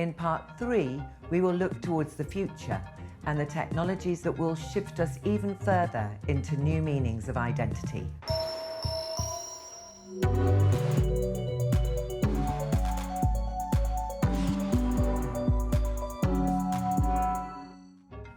In part 3, we will look towards the future and the technologies that will shift us even further into new meanings of identity.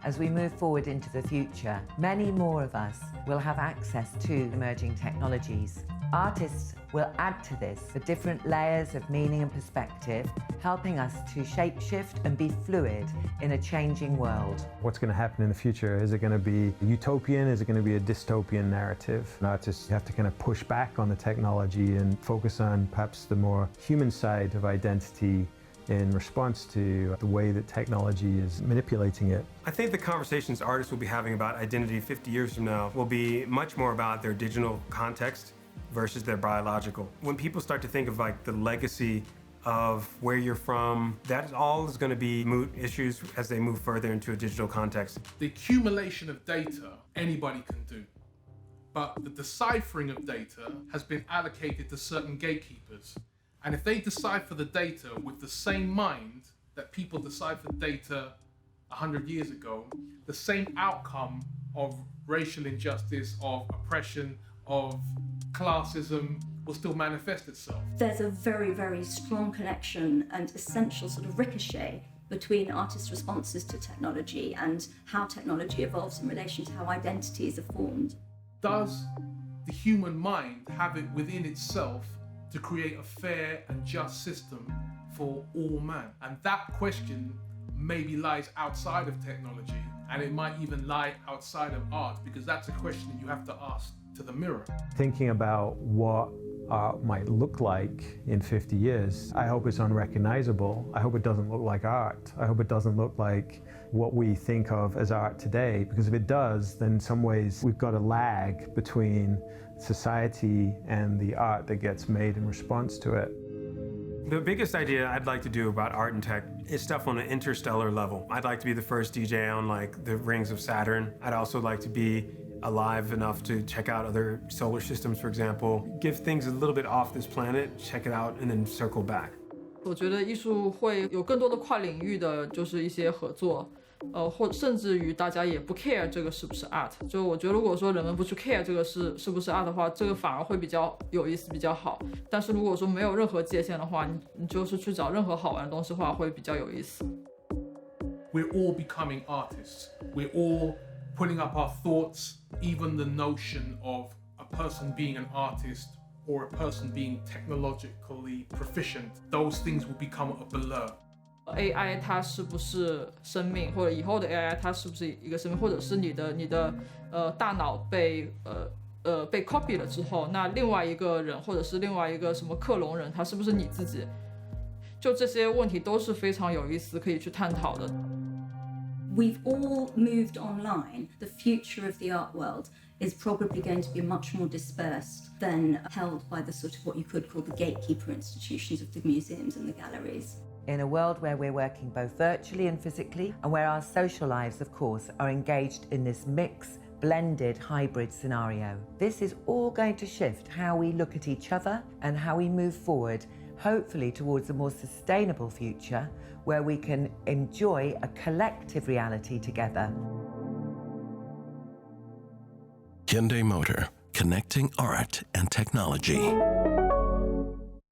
As we move forward into the future, many more of us will have access to emerging technologies. Artists will add to this the different layers of meaning and perspective, helping us to shapeshift and be fluid in a changing world. What's going to happen in the future? Is it going to be utopian? Is it going to be a dystopian narrative? And artists have to kind of push back on the technology and focus on perhaps the more human side of identity in response to the way that technology is manipulating it. I think the conversations artists will be having about identity 50 years from now will be much more about their digital context versus their biological. When people start to think of like the legacy of where you're from, that all is going to be moot issues as they move further into a digital context. The accumulation of data, anybody can do. But the deciphering of data has been allocated to certain gatekeepers. And if they decipher the data with the same mind that people deciphered data 100 years ago, the same outcome of racial injustice, of oppression, of classism will still manifest itself. There's a very, very strong connection and essential sort of ricochet between artists' responses to technology and how technology evolves in relation to how identities are formed. Does the human mind have it within itself to create a fair and just system for all man? And that question maybe lies outside of technology, and it might even lie outside of art, because that's a question that you have to ask to the mirror. Thinking about what art might look like in 50 years, I hope it's unrecognizable. I hope it doesn't look like art. I hope it doesn't look like what we think of as art today, because if it does, then in some ways we've got a lag between society and the art that gets made in response to it. The biggest idea I'd like to do about art and tech is stuff on an interstellar level. I'd like to be the first DJ on like the rings of Saturn. I'd also like to be alive enough to check out other solar systems, for example. Give things a little bit off this planet, check it out, and then circle back. 我觉得艺术会有更多的跨领域的，就是一些合作，或甚至于大家也不 care 这个是不是 art。就我觉得，如果说人们不去 care 这个是不是 art 的话，这个反而会比较有意思，比较好。但是如果说没有任何界限的话，你就是去找任何好玩的东西的话，会比较有意思。We're all becoming artists. We're all putting up our thoughts, even the notion of a person being an artist or a person being technologically proficient, those things will become a blur. AI 它是不是生命，或者以后的 AI 它是不是一个生命，或者是你的大脑被 copy 了之后，那另外一个人或者是另外一个什么克隆人，他是不是你自己？就这些问题都是非常有意思可以去探讨的。We've all moved online. The future of the art world is probably going to be much more dispersed than held by the sort of what you could call the gatekeeper institutions of the museums and the galleries. In a world where we're working both virtually and physically, and where our social lives, of course, are engaged in this mixed, blended, hybrid scenario. This is all going to shift how we look at each other and how we move forward, hopefully towards a more sustainable future where we can enjoy a collective reality together. Hyundai Motor, connecting art and technology.